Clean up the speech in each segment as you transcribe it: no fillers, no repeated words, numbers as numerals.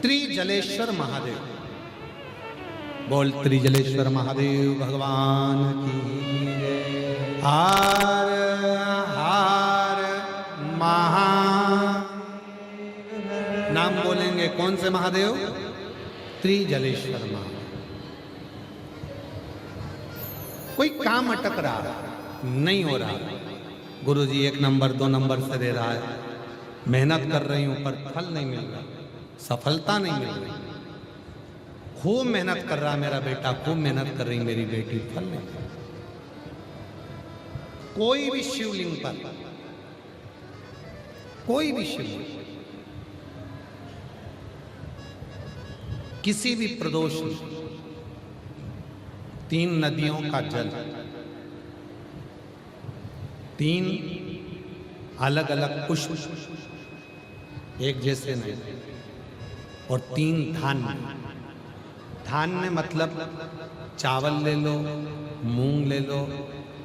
त्रिजलेश्वर महादेव। बोल त्रिजलेश्वर महादेव भगवान की जय। हार हार महा नाम बोलेंगे कौन से महादेव? त्रिजलेश्वर महादेव। कोई काम अटक रहा, नहीं हो रहा, गुरुजी 1 नंबर 2 नंबर से दे रहा है, मेहनत कर रही हूं पर फल नहीं मिल रहा, सफलता नहीं मिल रही। खूब मेहनत कर रहा मेरा बेटा, खूब मेहनत कर रही मेरी बेटी, फल नहीं। कोई भी शिवलिंग पर, कोई भी शिवलिंग, किसी भी प्रदोष में 3 नदियों का जल, 3 अलग अलग पुष्प, एक जैसे नहीं, और 3 धान्य। धान्य मतलब चावल ले लो, मूंग ले लो,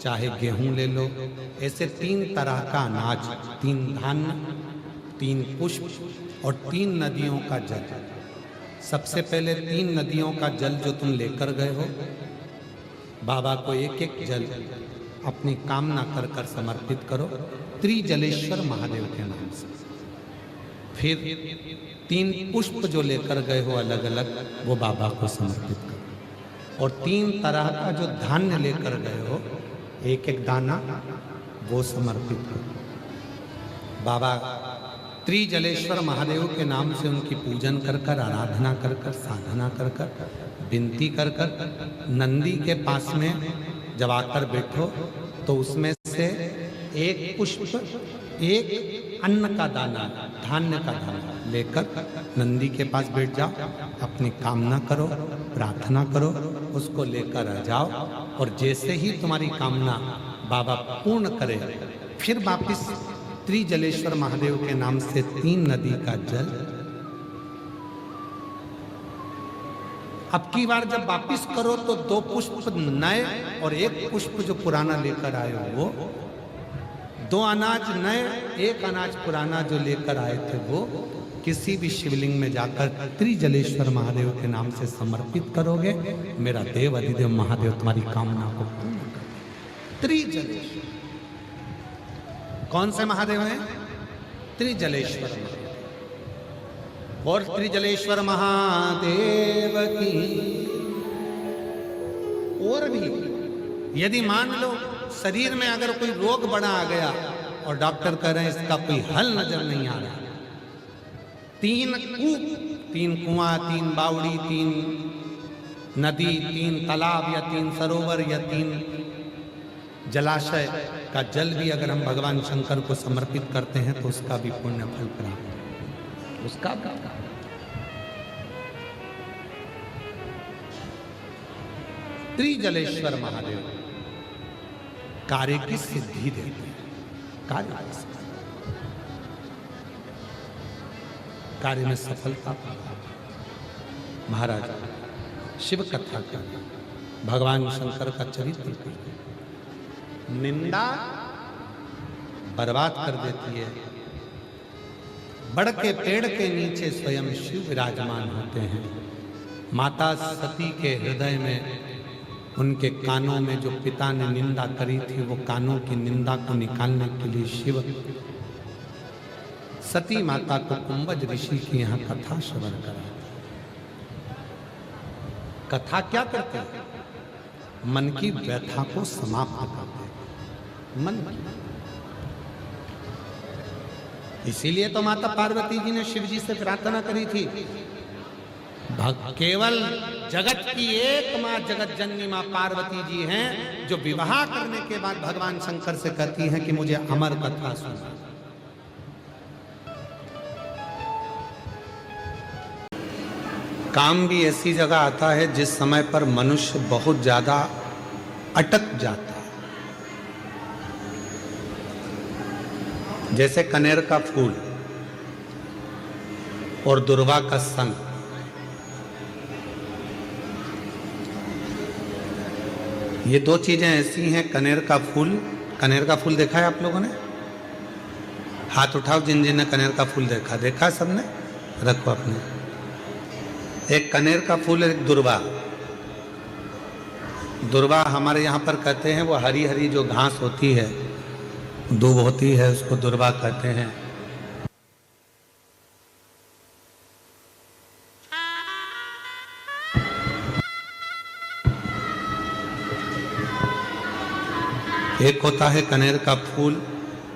चाहे गेहूं ले लो, ऐसे 3 तरह का अनाज, 3 धान्य, 3 पुष्प और 3 नदियों का जल। सबसे पहले 3 नदियों का जल जो तुम लेकर गए हो, बाबा को एक एक जल अपनी कामना कर कर समर्पित करो त्रिजलेश्वर महादेव के नाम से। फिर 3 पुष्प जो लेकर गए हो अलग अलग, वो बाबा को समर्पित करो। और 3 तरह का जो धान्य लेकर गए हो, एक एक दाना, वो समर्पित करो। बाबा त्रिजलेश्वर महादेव के नाम से उनकी पूजन कर कर, आराधना कर कर, साधना कर कर, विनती कर कर, नंदी के पास में जब आकर बैठो तो उसमें से एक पुष्प, एक अन्न का दाना, धान्य का दाना लेकर नंदी के पास बैठ जाओ, अपनी कामना करो, प्रार्थना करो, उसको लेकर आ जाओ। और जैसे ही तुम्हारी कामना बाबा पूर्ण करे, फिर वापिस त्रिजलेश्वर महादेव के नाम से 3 नदी का जल। अब की बार जब वापिस करो तो 2 पुष्प नए और 1 पुष्प जो पुराना लेकर आए हो वो, 2 अनाज नए, 1 अनाज पुराना जो लेकर आए थे वो किसी भी शिवलिंग में जाकर त्रिजलेश्वर महादेव के नाम से समर्पित करोगे। मेरा देव अधिदेव महादेव तुम्हारी कामना को पूर्ण करेंगे। त्रिजलेश्वर कौन से महादेव हैं? त्रिजलेश्वर महादेव। और त्रिजलेश्वर महादेव की। और भी यदि मान लो शरीर में अगर कोई रोग बड़ा आ गया और डॉक्टर कह रहे हैं इसका कोई हल नजर नहीं आ रहा, 3 कुआं, 3 बावड़ी, 3 नदी, 3 तालाब या 3 सरोवर या 3 जलाशय का जल भी अगर हम भगवान शंकर को समर्पित करते हैं तो उसका भी पुण्य फल प्राप्त, उसका भी। त्रिजलेश्वर महादेव कार्य की सिद्धि देते हैं, कार्य में सफलता। महाराज शिव कथा का, भगवान शंकर का चरित्र, निंदा बर्बाद कर देती है। बड़ के पेड़ के नीचे स्वयं शिव विराजमान होते हैं। माता सती के हृदय में, उनके कानों में जो पिता ने निंदा करी थी, वो कानों की निंदा को निकालने के लिए शिव सती माता को कुंभज ऋषि की यहाँ कथा श्रवण करा। कथा क्या करते हैं? मन की व्यथा को समाप्त करते हैं, मन की। इसीलिए तो माता पार्वती जी ने शिव जी से प्रार्थना करी थी, केवल जगत की एक माँ जगत जननी माँ पार्वती जी हैं जो विवाह करने के बाद भगवान शंकर से कहती हैं कि मुझे अमर कथा सुना। काम भी ऐसी जगह आता है जिस समय पर मनुष्य बहुत ज्यादा अटक जाता है, जैसे कनेर का फूल और दुर्वा का संग। ये 2 चीजें ऐसी हैं। कनेर का फूल देखा है आप लोगों ने? हाथ उठाओ जिन जिन ने कनेर का फूल देखा। देखा सबने? रखो अपने। एक कनेर का फूल, एक दुर्वा। दुर्वा हमारे यहाँ पर कहते हैं वो हरी हरी जो घास होती है, दूब होती है, उसको दुर्वा कहते हैं। एक होता है कनेर का फूल,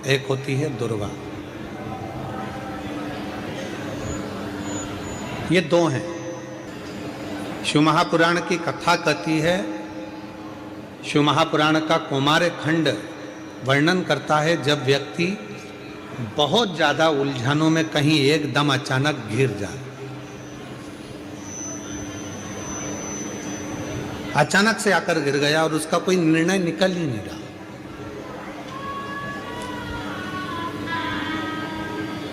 एक होती है दुर्वा। ये दो हैं। शिव महापुराण की कथा कहती है, शिव महापुराण का कौमार खंड वर्णन करता है जब व्यक्ति बहुत ज्यादा उलझनों में कहीं एकदम अचानक घिर जाए, अचानक से आकर गिर गया और उसका कोई निर्णय निकल ही नहीं रहा,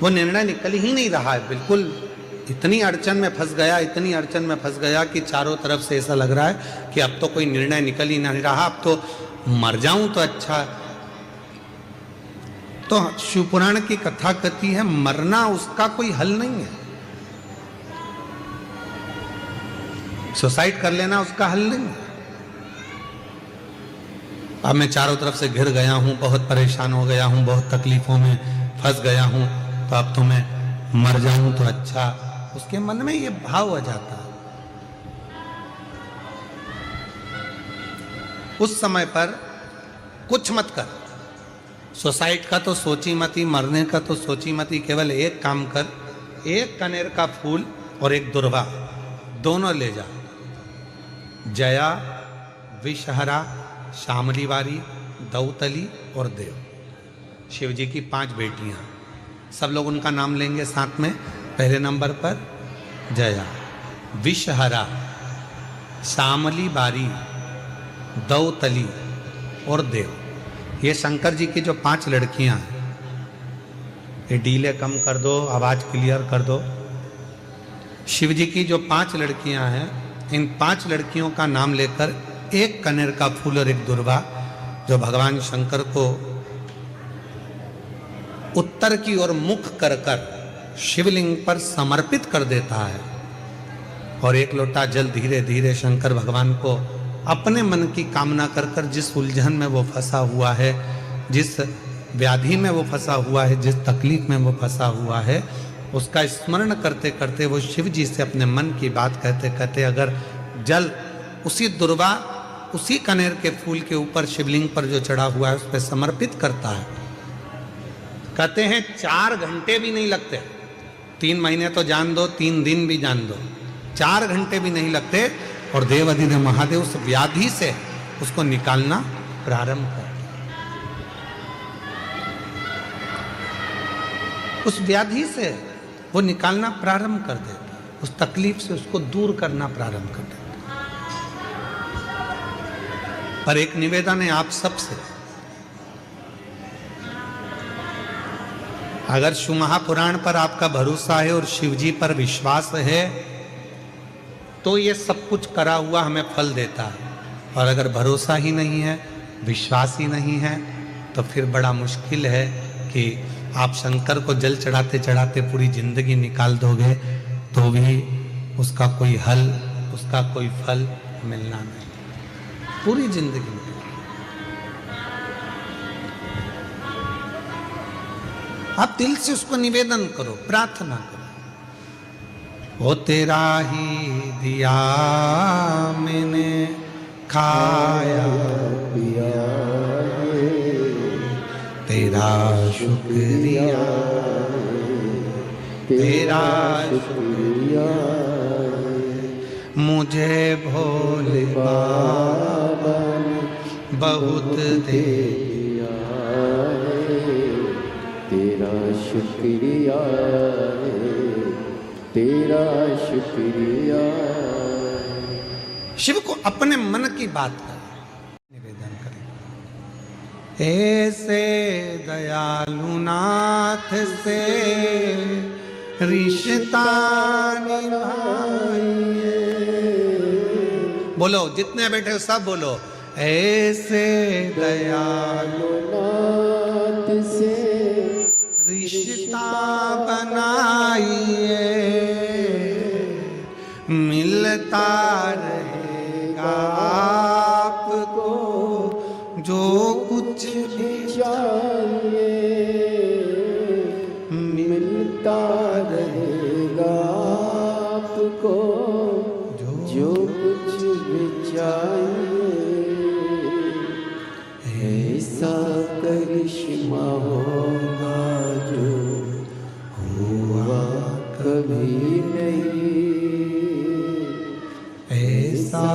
वो निर्णय निकल ही नहीं रहा है, बिल्कुल इतनी अड़चन में फंस गया, इतनी अड़चन में फंस गया कि चारों तरफ से ऐसा लग रहा है कि अब तो कोई निर्णय निकल ही नहीं रहा, अब तो मर जाऊं तो अच्छा। तो शिव पुराण की कथा कहती है मरना उसका कोई हल नहीं है, सुसाइड कर लेना उसका हल नहीं है। अब मैं चारों तरफ से घिर गया हूं, बहुत परेशान हो गया हूं, बहुत तकलीफों में फंस गया हूं, तो अब तो मैं मर जाऊं तो अच्छा। उसके मन में ये भाव आ जाता है। उस समय पर कुछ मत कर, सुसाइड का तो सोची मत ही, मरने का तो सोची मत ही, केवल एक काम कर, एक कनेर का फूल और एक दुर्वा दोनों ले जा। जया, विषहरा, शामली बारी, दौतली और देव, शिव जी की 5 बेटियां। सब लोग उनका नाम लेंगे साथ में। पहले नंबर पर जया, विषहरा, शामली बारी, दौतली और देव। ये शंकर जी की जो 5 लड़कियां हैं, ये डीले कम कर दो, आवाज क्लियर कर दो। शिव जी की जो 5 लड़कियां हैं, इन 5 लड़कियों का नाम लेकर एक कनेर का फूल और एक दुर्वा जो भगवान शंकर को उत्तर की ओर मुख कर कर शिवलिंग पर समर्पित कर देता है, और एक लोटा जल धीरे धीरे शंकर भगवान को अपने मन की कामना कर कर, जिस उलझन में वो फंसा हुआ है, जिस व्याधि में वो फंसा हुआ है, जिस तकलीफ में वो फंसा हुआ है, उसका स्मरण करते करते वो शिव जी से अपने मन की बात कहते कहते अगर जल उसी दुर्वा, उसी कनेर के फूल के ऊपर शिवलिंग पर जो चढ़ा हुआ है उस पर समर्पित करता है, कहते हैं 4 घंटे भी नहीं लगते। 3 महीने तो जान दो, 3 दिन भी जान दो, 4 घंटे भी नहीं लगते और देवाधिदेव महादेव उस व्याधि से उसको निकालना प्रारंभ कर, उस व्याधि से वो निकालना प्रारंभ कर देता, उस तकलीफ से उसको दूर करना प्रारंभ कर देता। पर एक निवेदन है आप सबसे, अगर शिव महापुराण पर आपका भरोसा है और शिव जी पर विश्वास है तो ये सब कुछ करा हुआ हमें फल देता है, और अगर भरोसा ही नहीं है, विश्वास ही नहीं है, तो फिर बड़ा मुश्किल है कि आप शंकर को जल चढ़ाते चढ़ाते पूरी जिंदगी निकाल दोगे तो भी उसका कोई हल, उसका कोई फल मिलना नहीं, पूरी जिंदगी। आप दिल से उसको निवेदन करो, प्रार्थना करो, वो तेरा ही दिया मैंने खाया पिया, तेरा शुक्रिया, तेरा शुक्रिया, मुझे भोले बाबा ने बहुत दे दिया, तेरा शुक्रिया, तेरा शुक्रिया। शिव को अपने मन की बात करें, निवेदन करें। ऐसे दयालु नाथ से रिश्ता निभाइए, बोलो जितने बैठे सब बोलो, ऐसे दयालु नाथ से रिश्ता बनाइए, मिलता रहेगा आपको जो कुछ भी चाहिए, मिलता रहेगा आपको जो कुछ भी चाहिए। ऐसा करिश्मा होगा जो हुआ कभी नहीं, ऐसा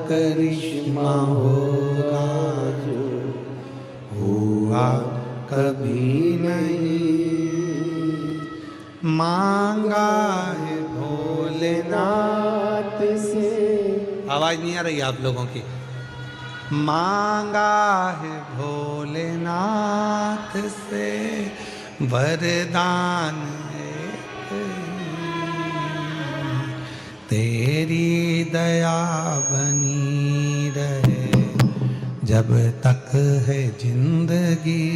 करिश्मा होगा जो हुआ कभी नहीं। मांगा है भोलेनाथ से, आवाज नहीं आ रही आप लोगों की। मांगा है भोलेनाथ से वरदान एक, तेरी दया बनी रहे जब तक है जिंदगी,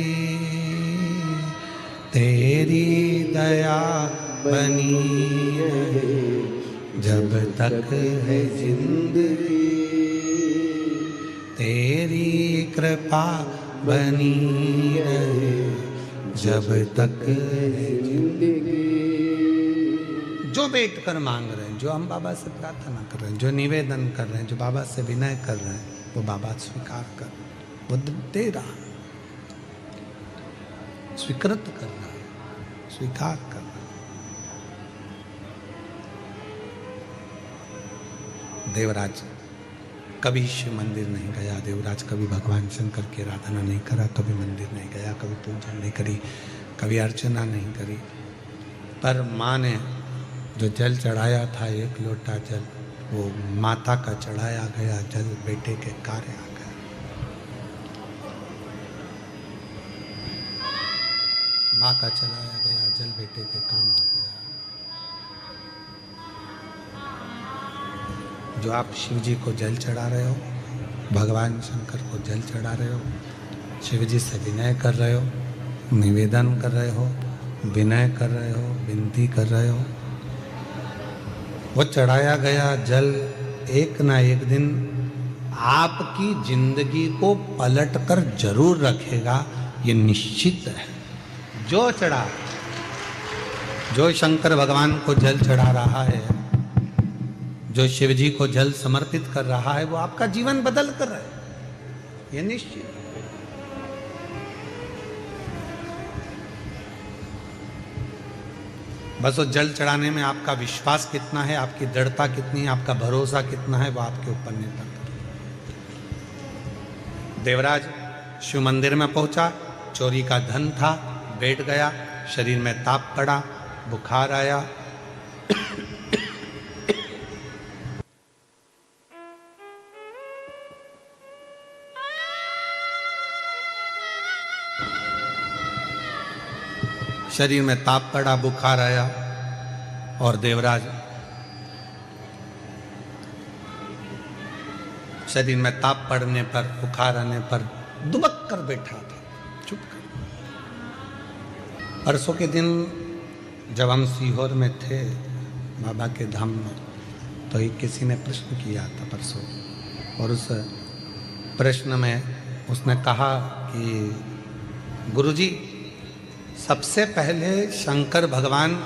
तेरी दया बनी रहे जब तक है जिंदगी, तेरी कृपा बनी रहे जब तक है जिंदगी। जो बैठ कर मांग रहे हैं, जो हम बाबा से प्रार्थना कर रहे हैं, जो निवेदन कर रहे हैं, जो बाबा से विनय कर रहे हैं, वो बाबा स्वीकार कर, वो दे रहा, स्वीकृत कर रहा है, स्वीकार कर रहा है। देवराज कभी शिव मंदिर नहीं गया, देवराज कभी भगवान शंकर की आराधना नहीं करा, कभी मंदिर नहीं गया, कभी पूजा नहीं करी, कभी अर्चना नहीं करी, पर माँ ने जो जल चढ़ाया था, एक लोटा जल, वो माता का चढ़ाया गया जल बेटे के कार्य आ गया। माँ का चढ़ाया गया जल बेटे के काम आ गया। जो आप शिव जी को जल चढ़ा रहे हो, भगवान शंकर को जल चढ़ा रहे हो, शिव जी से विनय कर रहे हो, निवेदन कर रहे हो, विनय कर रहे हो, विनती कर रहे हो, वो चढ़ाया गया जल एक ना एक दिन आपकी जिंदगी को पलट कर जरूर रखेगा, ये निश्चित है। जो चढ़ा, जो शंकर भगवान को जल चढ़ा रहा है, जो शिव जी को जल समर्पित कर रहा है, वो आपका जीवन बदल कर रहा है, ये निश्चित। बस वो जल चढ़ाने में आपका विश्वास कितना है, आपकी दृढ़ता कितनी है, आपका भरोसा कितना है, वो आपके ऊपर निर्भर करता है। देवराज शिव मंदिर में पहुंचा, चोरी का धन था, बैठ गया, शरीर में ताप पड़ा, बुखार आया, शरीर में ताप पड़ा, बुखार आया, और देवराज शरीर में ताप पड़ने पर, बुखार आने पर दुबक कर बैठा था, चुप कर। परसों के दिन जब हम सीहोर में थे बाबा के धाम में, तो एक किसी ने प्रश्न किया था परसों, और उस प्रश्न में उसने कहा कि गुरुजी, सबसे पहले शंकर भगवान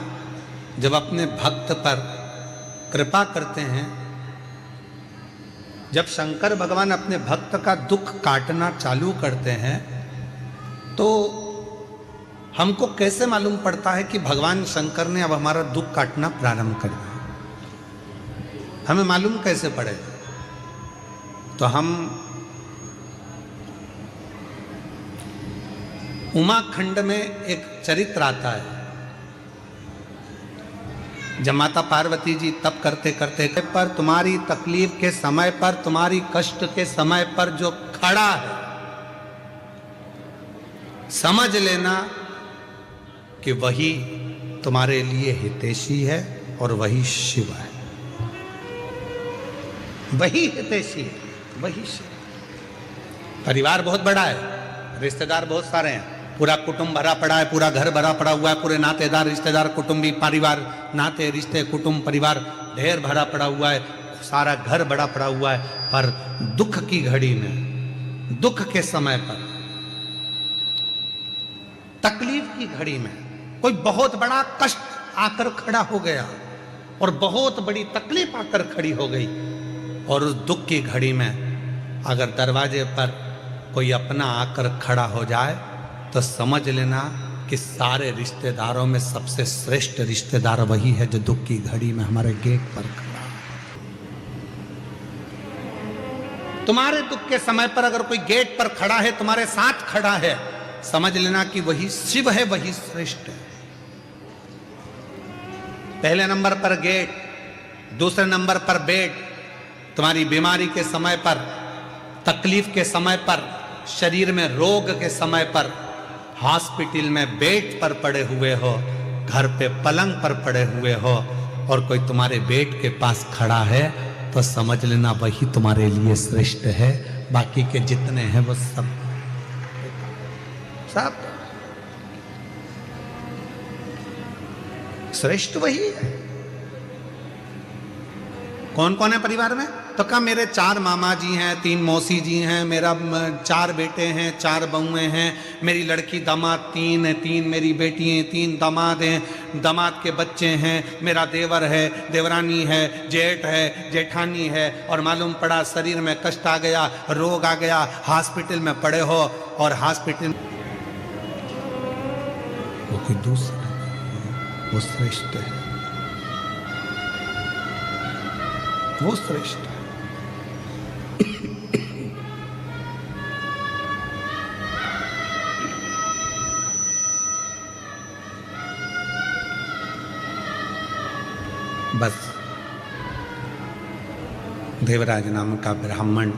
जब अपने भक्त पर कृपा करते हैं, जब शंकर भगवान अपने भक्त का दुख काटना चालू करते हैं, तो हमको कैसे मालूम पड़ता है कि भगवान शंकर ने अब हमारा दुख काटना प्रारंभ कर दिया? हमें मालूम कैसे पड़े? तो हम उमाखंड में एक चरित्र आता है, जब माता पार्वती जी तप करते करते पर तुम्हारी तकलीफ के समय पर, तुम्हारी कष्ट के समय पर जो खड़ा है, समझ लेना कि वही तुम्हारे लिए हितैषी है और वही शिव है, वही हितैषी है, वही शिव। परिवार बहुत बड़ा है, रिश्तेदार बहुत सारे हैं, पूरा कुटुंब भरा पड़ा है, पूरा घर भरा पड़ा हुआ है, पूरे नातेदार, रिश्तेदार, कुटुंबी, परिवार, नाते, रिश्ते, कुटुंब, परिवार ढेर भरा पड़ा हुआ है, सारा घर बड़ा पड़ा हुआ है, पर दुख की घड़ी में, दुख के समय पर, तकलीफ की घड़ी में कोई बहुत बड़ा कष्ट आकर खड़ा हो गया और बहुत बड़ी तकलीफ आकर खड़ी हो गई, और उस दुख की घड़ी में अगर दरवाजे पर कोई अपना आकर खड़ा हो जाए तो समझ लेना कि सारे रिश्तेदारों में सबसे श्रेष्ठ रिश्तेदार वही है जो दुख की घड़ी में हमारे गेट पर खड़ा है। तुम्हारे दुख के समय पर अगर कोई गेट पर खड़ा है, तुम्हारे साथ खड़ा है, समझ लेना कि वही शिव है, वही श्रेष्ठ है। पहले नंबर पर गेट, दूसरे नंबर पर बेड। तुम्हारी बीमारी के समय पर, तकलीफ के समय पर, शरीर में रोग के समय पर, हॉस्पिटल में बेड पर पड़े हुए हो, घर पे पलंग पर पड़े हुए हो, और कोई तुम्हारे बेड के पास खड़ा है, तो समझ लेना वही तुम्हारे लिए श्रेष्ठ है। बाकी के जितने हैं वो सब श्रेष्ठ वही है। कौन कौन है परिवार में? तो कहा मेरे 4 मामा जी हैं, 3 मौसी जी हैं, मेरा 4 बेटे हैं, 4 बहुएं हैं, मेरी लड़की दामाद 3 है, 3 मेरी बेटी हैं, 3 दामाद हैं, दामाद के बच्चे हैं, मेरा देवर है, देवरानी है, जेठ है, जेठानी है, और मालूम पड़ा शरीर में कष्ट आ गया, रोग आ गया, हॉस्पिटल में पड़े हो, और हॉस्पिटल वो कोई दूसरा, वो श्रेष्ठ है, वो श्रेष्ठ है। बस देवराज नाम का ब्राह्मण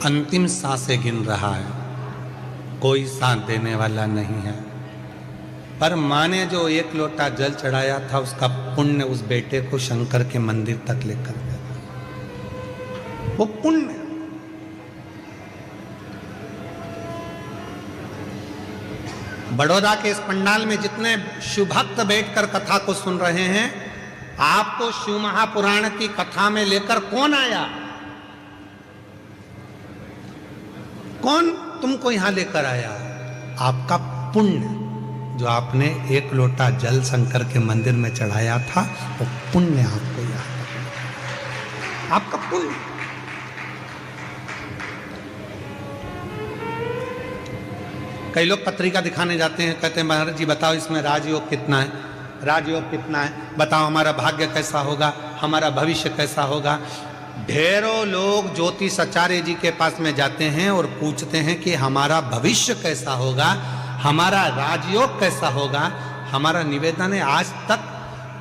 अंतिम सांसें गिन रहा है, कोई साथ देने वाला नहीं है, पर माँ ने जो 1 लोटा जल चढ़ाया था उसका पुण्य उस बेटे को शंकर के मंदिर तक लेकर गया। वो पुण्य बड़ौदा के इस पंडाल में जितने शिव भक्त बैठकर कथा को सुन रहे हैं, आपको शिव महापुराण की कथा में लेकर कौन आया? कौन तुमको यहां लेकर आया? आपका पुण्य, जो आपने 1 लोटा जल शंकर के मंदिर में चढ़ाया था, वो पुण्य आपको याद है, आपका पुण्य। कई लोग पत्रिका दिखाने जाते हैं, कहते हैं महाराज जी बताओ इसमें राजयोग कितना है, राजयोग कितना है, बताओ हमारा भाग्य कैसा होगा, हमारा भविष्य कैसा होगा। ढेरों लोग ज्योतिषाचार्य जी के पास में जाते हैं और पूछते हैं कि हमारा भविष्य कैसा होगा, हमारा राजयोग कैसा होगा। हमारा निवेदन है, आज तक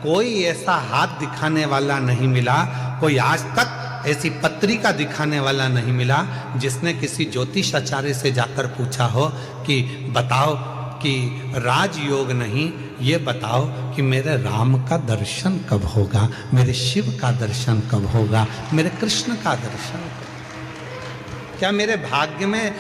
कोई ऐसा हाथ दिखाने वाला नहीं मिला, कोई आज तक ऐसी पत्रिका दिखाने वाला नहीं मिला जिसने किसी ज्योतिषाचार्य से जाकर पूछा हो कि बताओ कि राजयोग नहीं, ये बताओ कि मेरे राम का दर्शन कब होगा, मेरे शिव का दर्शन कब होगा, मेरे कृष्ण का दर्शन कब? क्या मेरे भाग्य में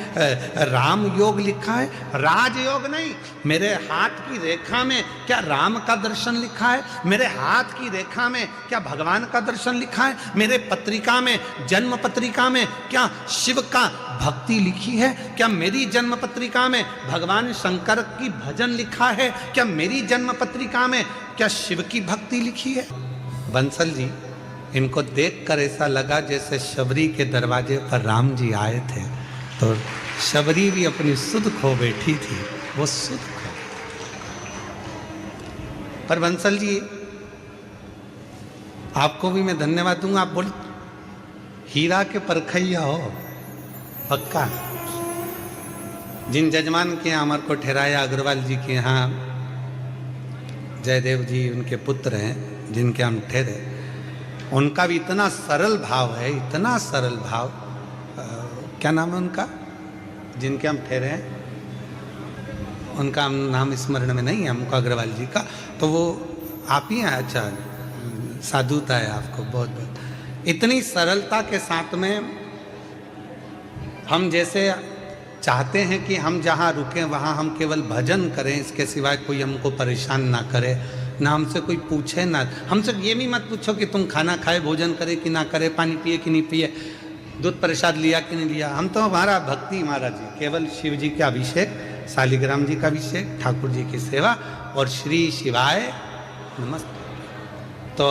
राम योग लिखा है? राजयोग नहीं। मेरे हाथ की रेखा में क्या राम का दर्शन लिखा है? मेरे हाथ की रेखा में क्या भगवान का दर्शन लिखा है? मेरे पत्रिका में, जन्म पत्रिका में क्या शिव का भक्ति लिखी है? क्या मेरी जन्म पत्रिका में भगवान शंकर की भजन लिखा है? क्या मेरी जन्म पत्रिका में क्या शिव की भक्ति लिखी है? बंसल जी, इनको देखकर ऐसा लगा जैसे शबरी के दरवाजे पर राम जी आए थे, तो शबरी भी अपनी सुध खो बैठी थी, वो सुध खो। पर बंसल जी, आपको भी मैं धन्यवाद दूंगा, आप बोल हीरा के परखैया हो पक्का। जिन जजमान के यहाँ अमर को ठहराया, अग्रवाल जी के यहाँ जयदेव जी उनके पुत्र हैं, जिनके हम ठहरे, उनका भी इतना सरल भाव है, इतना सरल भाव। क्या नाम है उनका, जिनके हम ठहरे हैं? उनका नाम स्मरण में नहीं है हमको, अग्रवाल जी का। तो वो आप ही हैं? अच्छा, साधुता है आपको, बहुत बहुत। इतनी सरलता के साथ में हम जैसे चाहते हैं कि हम जहाँ रुकें वहाँ हम केवल भजन करें, इसके सिवाय कोई हमको परेशान ना करे, ना हमसे कोई पूछे ना। हमसे ये भी मत पूछो कि तुम खाना खाए, भोजन करे कि ना करे, पानी पिए कि नहीं पिए, दूध प्रसाद लिया कि नहीं लिया। हम तो हमारा भक्ति महाराज जी, केवल शिव जी का अभिषेक, शालिग्राम जी का अभिषेक, ठाकुर जी की सेवा और श्री शिवाय नमस्ते। तो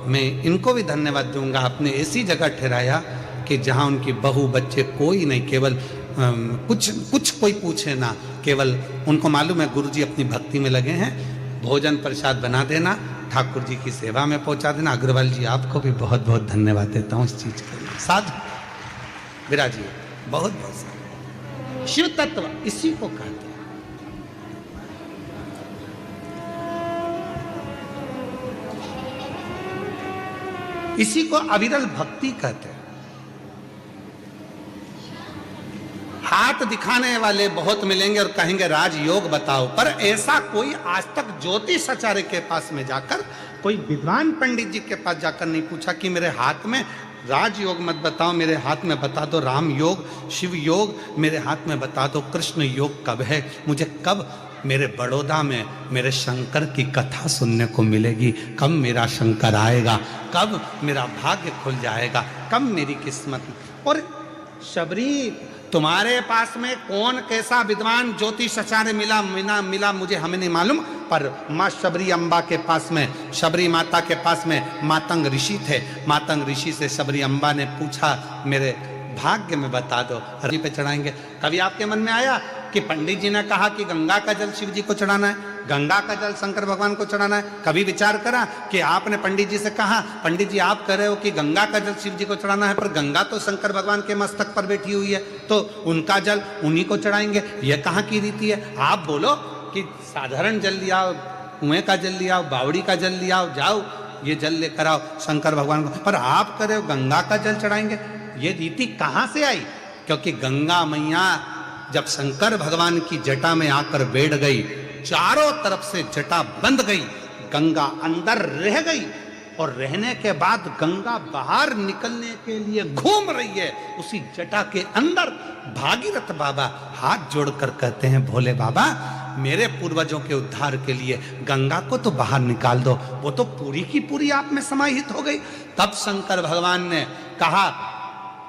मैं इनको भी धन्यवाद दूंगा, आपने ऐसी जगह ठहराया कि जहाँ उनकी बहू बच्चे कोई नहीं, केवल कुछ कोई पूछे ना, केवल उनको मालूम है गुरु जी अपनी भक्ति में लगे हैं, भोजन प्रसाद बना देना, ठाकुर जी की सेवा में पहुंचा देना। अग्रवाल जी आपको भी बहुत बहुत धन्यवाद देता हूँ इस चीज के लिए। साधु विराजिए, बहुत बहुत साधु। शिव तत्व इसी को कहते हैं। इसी को अविरल भक्ति कहते हैं। हाथ दिखाने वाले बहुत मिलेंगे और कहेंगे राजयोग बताओ, पर ऐसा कोई आज तक ज्योतिष आचार्य के पास में जाकर, कोई विद्वान पंडित जी के पास जाकर नहीं पूछा कि मेरे हाथ में राजयोग मत बताओ, मेरे हाथ में बता दो राम योग, शिव योग, मेरे हाथ में बता दो कृष्ण योग कब है, मुझे कब मेरे बड़ौदा में मेरे शंकर की कथा सुनने को मिलेगी, कब मेरा शंकर आएगा, कब मेरा भाग्य खुल जाएगा, कब मेरी किस्मत। और शबरी तुम्हारे पास में कौन कैसा विद्वान ज्योतिष आचार्य मिला मुझे हमें नहीं मालूम, पर माँ शबरी अम्बा के पास में, शबरी माता के पास में मातंग ऋषि थे। मातंग ऋषि से शबरी अम्बा ने पूछा मेरे भाग्य में बता दो, हरि पे चढ़ाएंगे। कभी आपके मन में आया कि पंडित जी ने कहा कि गंगा का जल शिव जी को चढ़ाना है, गंगा का जल शंकर भगवान को चढ़ाना है? कभी विचार करा कि आपने पंडित जी से कहा पंडित जी आप कह रहे हो कि गंगा का जल शिव जी को चढ़ाना है, पर गंगा तो शंकर भगवान के मस्तक पर बैठी हुई है, तो उनका जल उन्हीं को चढ़ाएंगे, यह कहाँ की रीति है? आप बोलो कि साधारण जल लिया, कुएं का जल लिया, बावड़ी का जल लिया, जाओ ये जल लेकर आओ शंकर भगवान को, पर आप कह रहे हो गंगा का जल चढ़ाएंगे। ये रीति कहाँ से आई? क्योंकि गंगा मैया जब शंकर भगवान की जटा में आकर बैठ गई, चारों तरफ से जटा बंद गई, गंगा अंदर रह गई, और रहने के बाद गंगा बाहर निकलने के लिए घूम रही है उसी जटा के अंदर। भागीरथ बाबा हाथ जोड़कर कहते हैं भोले बाबा मेरे पूर्वजों के उद्धार के लिए गंगा को तो बाहर निकाल दो, वो तो पूरी की पूरी आप में समाहित हो गई। तब शंकर भगवान ने कहा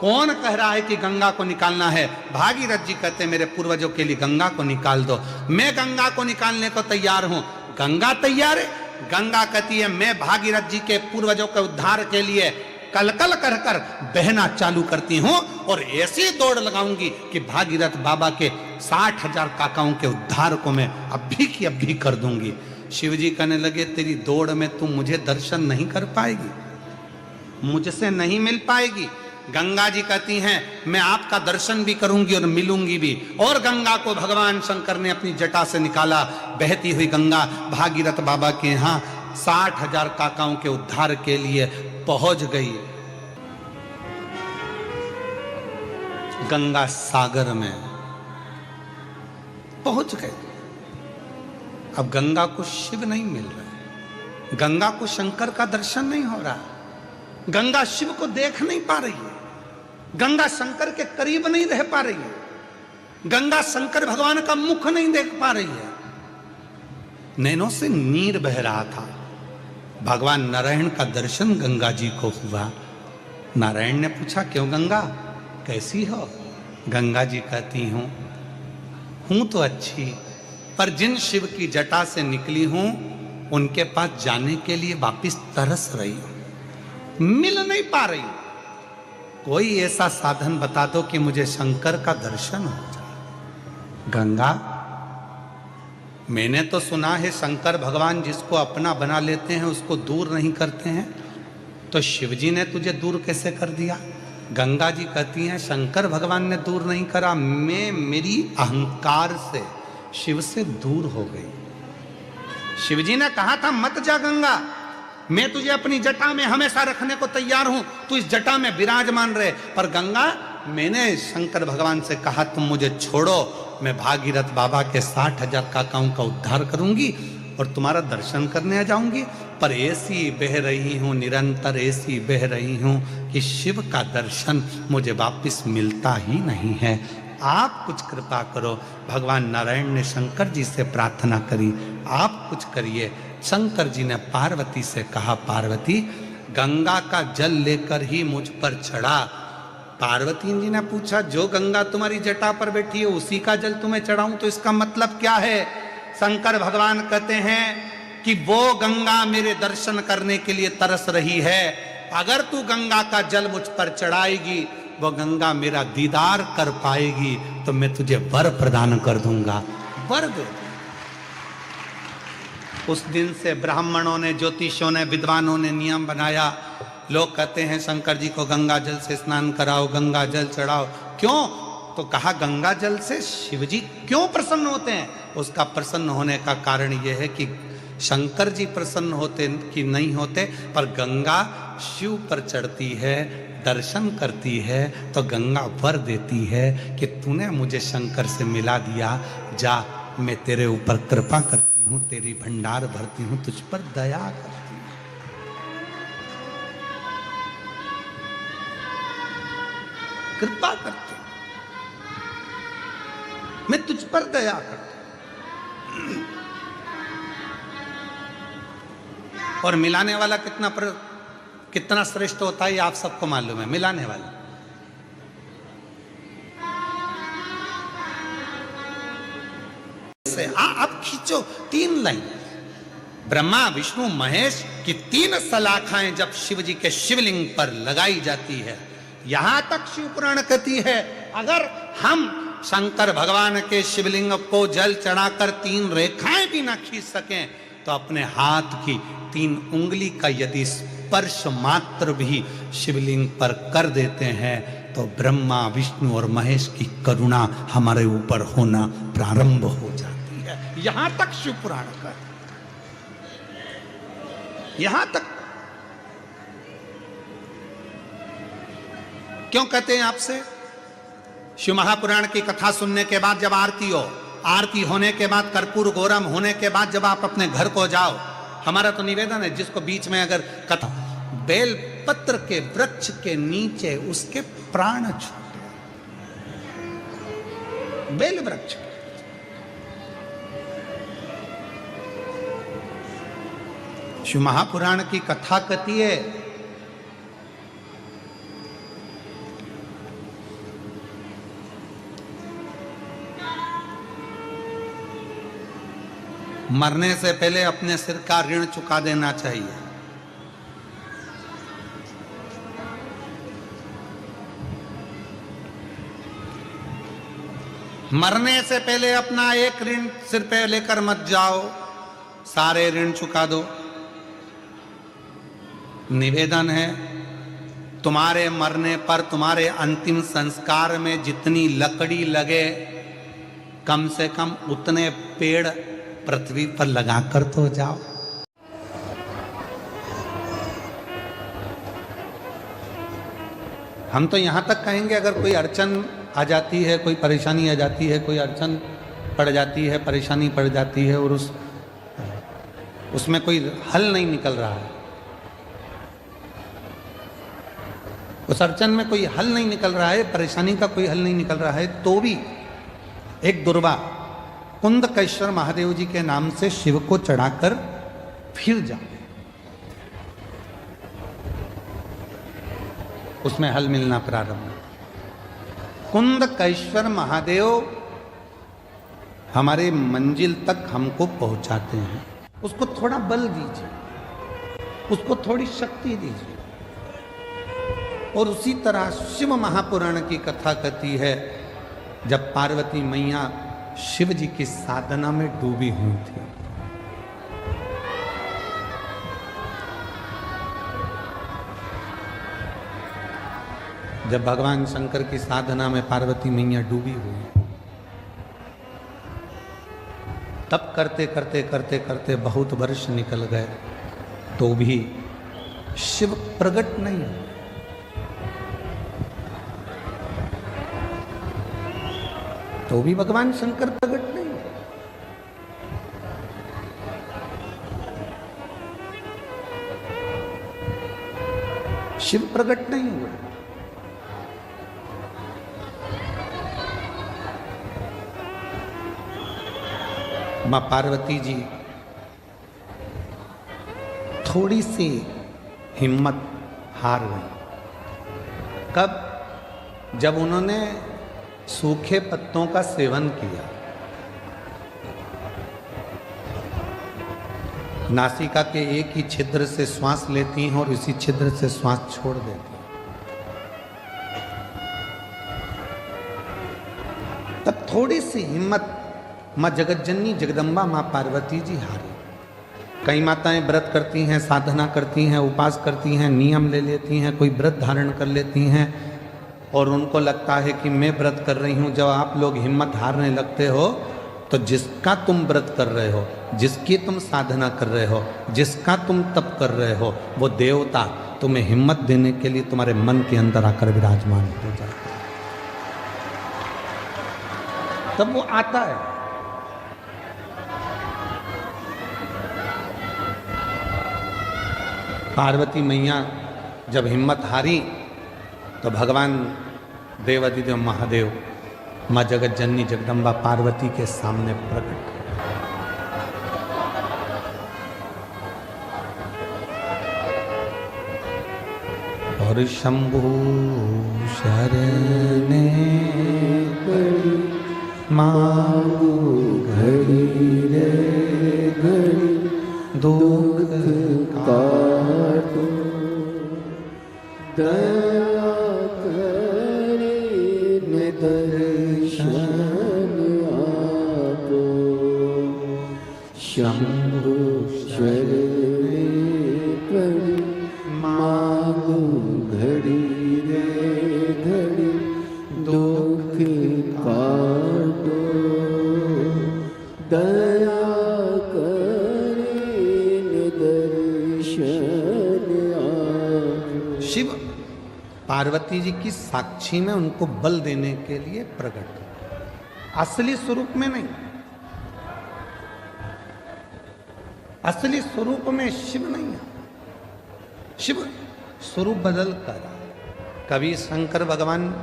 कौन कह रहा है कि गंगा को निकालना है? भागीरथ जी कहते हैं मेरे पूर्वजों के लिए गंगा को निकाल दो, मैं गंगा को निकालने को तैयार हूं। गंगा तैयार है? गंगा कहती है मैं भागीरथ जी के पूर्वजों के उद्धार के लिए कलकल कर कर बहना चालू करती हूं और ऐसी दौड़ लगाऊंगी कि भागीरथ बाबा के 60,000 काकाओं के उद्धार को मैं अभी की अभी कर दूंगी। शिव जी कहने लगे तेरी दौड़ में तुम मुझे दर्शन नहीं कर पाएगी, मुझसे नहीं मिल पाएगी। गंगा जी कहती हैं मैं आपका दर्शन भी करूंगी और मिलूंगी भी। और गंगा को भगवान शंकर ने अपनी जटा से निकाला। बहती हुई गंगा भागीरथ बाबा के यहाँ 60,000 काकाओं के उद्धार के लिए पहुंच गई। गंगा सागर में पहुंच गए। अब गंगा को शिव नहीं मिल रहा, गंगा को शंकर का दर्शन नहीं हो रहा, गंगा शिव को देख नहीं पा रही है, गंगा शंकर के करीब नहीं रह पा रही है, गंगा शंकर भगवान का मुख नहीं देख पा रही है। नैनों से नीर बह रहा था। भगवान नारायण का दर्शन गंगा जी को हुआ। नारायण ने पूछा क्यों गंगा कैसी हो? गंगा जी कहती हूं तो अच्छी, पर जिन शिव की जटा से निकली हूं उनके पास जाने के लिए वापिस तरस रही हूं, मिल नहीं पा रही। कोई ऐसा साधन बता दो कि मुझे शंकर का दर्शन हो जाए। गंगा मैंने तो सुना है शंकर भगवान जिसको अपना बना लेते हैं उसको दूर नहीं करते हैं, तो शिवजी ने तुझे दूर कैसे कर दिया? गंगा जी कहती हैं शंकर भगवान ने दूर नहीं करा, मैं मेरी अहंकार से शिव से दूर हो गई। शिवजी ने कहा था मत जा गंगा, मैं तुझे अपनी जटा में हमेशा रखने को तैयार हूं, तू इस जटा में विराजमान रहे। पर गंगा मैंने शंकर भगवान से कहा तुम मुझे छोड़ो, मैं भागीरथ बाबा के 60,000 काकाओं का उद्धार करूंगी और तुम्हारा दर्शन करने आ जाऊंगी। पर ऐसी बह रही हूं, निरंतर ऐसी बह रही हूं कि शिव का दर्शन मुझे वापस मिलता ही नहीं है। आप कुछ कृपा करो। भगवान नारायण ने शंकर जी से प्रार्थना करी, आप कुछ करिए। शंकर जी ने पार्वती से कहा, पार्वती गंगा का जल लेकर ही मुझ पर चढ़ा। पार्वती जी ने पूछा, जो गंगा तुम्हारी जटा पर बैठी है उसी का जल तुम्हें चढ़ाऊं, तो इसका मतलब क्या है? शंकर भगवान कहते हैं कि वो गंगा मेरे दर्शन करने के लिए तरस रही है। अगर तू गंगा का जल मुझ पर चढ़ाएगी, वो गंगा मेरा दीदार कर पाएगी, तो मैं तुझे वर प्रदान कर दूंगा। वर दे। उस दिन से ब्राह्मणों ने, ज्योतिषों ने, विद्वानों ने नियम बनाया। लोग कहते हैं शंकर जी को गंगा जल से स्नान कराओ, गंगा जल चढ़ाओ। क्यों? तो कहा गंगा जल से शिव जी क्यों प्रसन्न होते हैं? उसका प्रसन्न होने का कारण यह है कि शंकर जी प्रसन्न होते कि नहीं होते, पर गंगा शिव पर चढ़ती है, दर्शन करती है, तो गंगा वर देती है कि तूने मुझे शंकर से मिला दिया, जा मैं तेरे ऊपर कृपा करती हूँ, तेरी भंडार भरती हूँ, तुझ पर दया करती हूँ। कृपा करती हूँ, मैं तुझ पर दया करती हूँ। और मिलाने वाला कितना श्रेष्ठ होता है, ये आप सबको मालूम है। मिलाने वाला आप खींचो 3 लाइन। ब्रह्मा विष्णु महेश की 3 सलाखाएं जब शिव जी के शिवलिंग पर लगाई जाती है, यहां तक शिव पुराण कहती है, अगर हम शंकर भगवान के शिवलिंग को जल चढ़ाकर 3 रेखाएं भी ना खींच सकें, तो अपने हाथ की 3 उंगली का यदि स्पर्श मात्र भी शिवलिंग पर कर देते हैं, तो ब्रह्मा विष्णु और महेश की करुणा हमारे ऊपर होना प्रारंभ हो जाती है। यहां तक शिव पुराण का, यहां तक। क्यों कहते हैं आपसे? शिव महापुराण की कथा सुनने के बाद जब आरती हो, आरती होने के बाद कर्पूर गौरम होने के बाद जब आप अपने घर को जाओ, हमारा तो निवेदन है, जिसको बीच में अगर कथा, बेल पत्र के वृक्ष के नीचे उसके प्राण छूटे, बेल वृक्ष। शिव महापुराण की कथा कहती है, मरने से पहले अपने सिर का ऋण चुका देना चाहिए। मरने से पहले अपना एक ऋण सिर पे लेकर मत जाओ, सारे ऋण चुका दो। निवेदन है, तुम्हारे मरने पर तुम्हारे अंतिम संस्कार में जितनी लकड़ी लगे, कम से कम उतने पेड़ पृथ्वी पर लगाकर तो जाओ। हम तो यहां तक कहेंगे, अगर कोई अड़चन आ जाती है, कोई परेशानी आ जाती है, कोई अड़चन पड़ जाती है, परेशानी पड़ जाती है, और उसमें कोई हल नहीं निकल रहा है, उस अड़चन में कोई हल नहीं निकल रहा है, परेशानी का कोई हल नहीं निकल रहा है, तो भी एक दुर्वा कुंदकेश्वर महादेव जी के नाम से शिव को चढ़ाकर फिर जाओ, उसमें हल मिलना प्रारंभ। कुंदकेश्वर महादेव हमारे मंजिल तक हमको पहुंचाते हैं। उसको थोड़ा बल दीजिए, उसको थोड़ी शक्ति दीजिए। और उसी तरह शिव महापुराण की कथा कहती है, जब पार्वती मैया शिव जी की साधना में डूबी हुई थी, जब भगवान शंकर की साधना में पार्वती मैया डूबी हुई, तब करते करते करते करते बहुत वर्ष निकल गए, तो भी शिव प्रकट नहीं हुए। तो भी भगवान शंकर प्रकट नहीं हुए। शिव प्रकट नहीं हुए। माँ पार्वती जी थोड़ी सी हिम्मत हार गई। कब? जब उन्होंने सूखे पत्तों का सेवन किया। नासिका के एक ही छिद्र से श्वास लेती हैं और इसी छिद्र से श्वास छोड़ देती हैं। तब थोड़ी सी हिम्मत माँ जगतजननी जगदम्बा माँ पार्वती जी हारी। कई माताएं व्रत करती हैं, साधना करती हैं, उपास करती हैं, नियम ले लेती हैं, कोई व्रत धारण कर लेती हैं और उनको लगता है कि मैं व्रत कर रही हूँ। जब आप लोग हिम्मत हारने लगते हो तो जिसका तुम व्रत कर रहे हो, जिसकी तुम साधना कर रहे हो, जिसका तुम तप कर रहे हो, वो देवता तुम्हें हिम्मत देने के लिए तुम्हारे मन के अंदर आकर विराजमान हो जाता है। तब वो आता है। पार्वती मैया जब हिम्मत हारी तो भगवान देवाधिदेव महादेव माँ जगतजननी जगदम्बा पार्वती के सामने प्रकट। और शंभु शरणे घड़ी मांगू घड़ी रे घड़ी दुख काटो दया करे ने दर्शन आपो शंभु शरणे घड़ी मांगू घड़ी रे घड़ी दुख काटो दया करे दर्शन आपो। शिव पार्वती जी की साक्षी में उनको बल देने के लिए प्रकट, असली स्वरूप में नहीं। असली स्वरूप में शिव नहीं है। शिव स्वरूप बदल कर कभी शंकर भगवान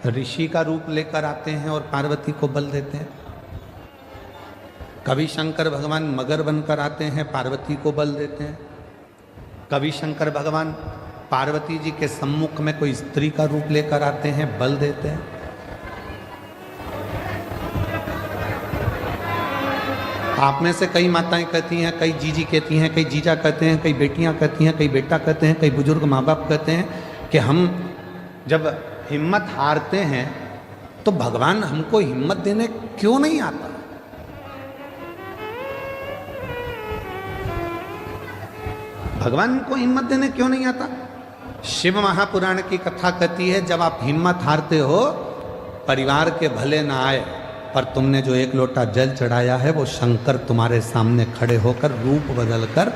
ऋषि का रूप लेकर आते हैं और पार्वती को बल देते हैं। कभी शंकर भगवान मगर बनकर आते हैं, पार्वती को बल देते हैं। कभी शंकर भगवान पार्वती जी के सम्मुख में कोई स्त्री का रूप लेकर आते हैं, बल देते हैं। आप में से कई माताएं कहती हैं, कई जीजी कहती हैं, कई जीजा कहते हैं, कई बेटियां कहती हैं, कई बेटा कहते हैं, कई बुजुर्ग माँ बाप कहते हैं कि हम जब हिम्मत हारते हैं तो भगवान हमको हिम्मत देने क्यों नहीं आता। भगवान को हिम्मत देने क्यों नहीं आता? शिव महापुराण की कथा कहती है, जब आप हिम्मत हारते हो, परिवार के भले ना आए पर तुमने जो एक लोटा जल चढ़ाया है वो शंकर तुम्हारे सामने खड़े होकर रूप बदलकर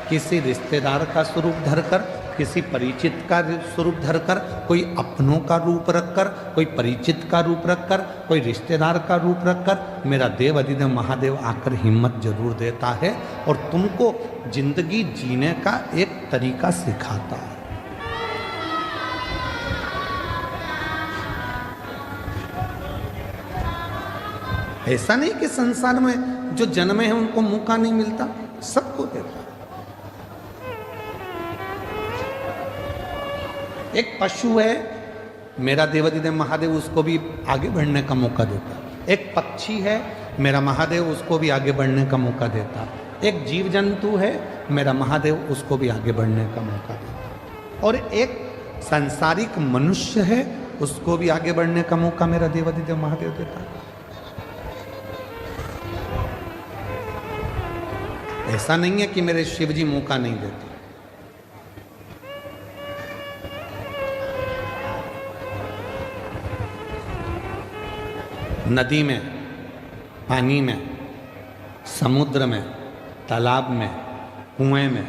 किसी रिश्तेदार का स्वरूप धरकर, किसी परिचित का स्वरूप धरकर, कोई अपनों का रूप रखकर, कोई परिचित का रूप रखकर, कोई रिश्तेदार का रूप रखकर मेरा देव अधिदेव महादेव आकर हिम्मत जरूर देता है और तुमको जिंदगी जीने का एक तरीका सिखाता है। ऐसा नहीं कि संसार में जो जन्मे हैं उनको मौका नहीं मिलता, सबको देता है। एक पशु है, मेरा देवाधिदेव महादेव उसको भी आगे बढ़ने का मौका देता है। एक पक्षी है, मेरा महादेव उसको भी आगे बढ़ने का मौका देता है। एक जीव जंतु है, मेरा महादेव उसको भी आगे बढ़ने का मौका देता है। और एक सांसारिक मनुष्य है, उसको भी आगे बढ़ने का मौका मेरा देवाधिदेव महादेव देता है। ऐसा नहीं है कि मेरे शिव जी मौका नहीं देते। नदी में, पानी में, समुद्र में, तालाब में, कुएं में,